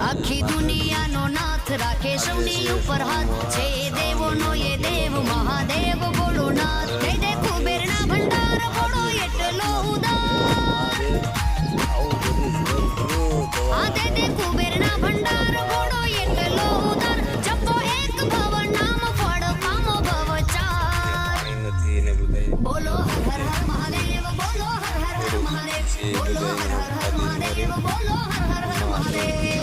આખી દુનિયાનો નાથ રાખે સૌની ઉપર હાથ છે દેવોનો એ દેવ મહાદેવ બોલો નાથ દે દે કુબેરના ભંડાર બોલો એટલો ઉદાર આ દે દે કુબેરના ભંડાર બોલો એટલો ઉદાર જપો એક ભવ નામ ફળ પામો ભવ ચાર બોલો હર હર મહાદેવ બોલો હર હર મહાદેવ બોલો હર હર મહાદેવ બોલો હર હર મહાદેવ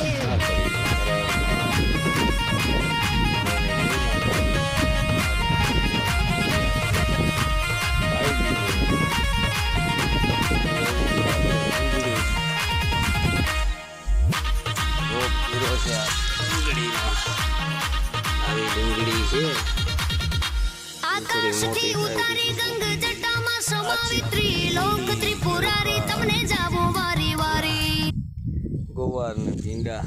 આકાશથી ઉતારી ગંગ જટામાં સમાવી ત્રિલોક ત્રિપુરારી તમને જાવો વારી વારી ગોવાર ને ભીંડા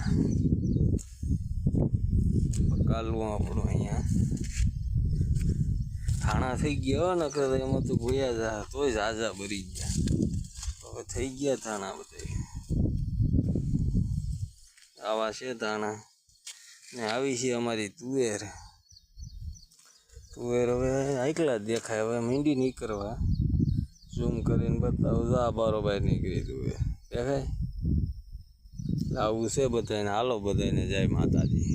કાલવું આપણું અહીંયા થાણા થઈ ગયા ને કરે એમાં તો ગોયા જા તોય ઝાઝા ભરી ગયા હવે થઈ ગયા થાણા બધા આવા છે થાણા ને આવી છે અમારી તુવેર તુવેર હવે આકલા જ દેખાય હવે મીંડી નહીં કરવા ઝૂમ કરીને બતાવું જા બારોબાર નીકળી તુવેર દેખાય આવું છે બધાને હાલો બધાને જય માતાજી